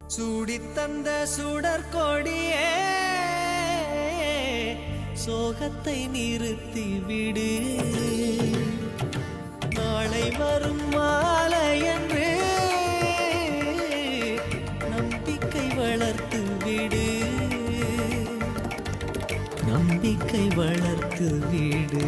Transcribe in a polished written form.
சூடித்தந்த சுடற்கொடியே சோகத்தை நிறுத்தி விடு. நாளை வரும் மாலை என்று நம்பிக்கை வளர்த்து விடு. நம்பிக்கை வளர்த்து விடு.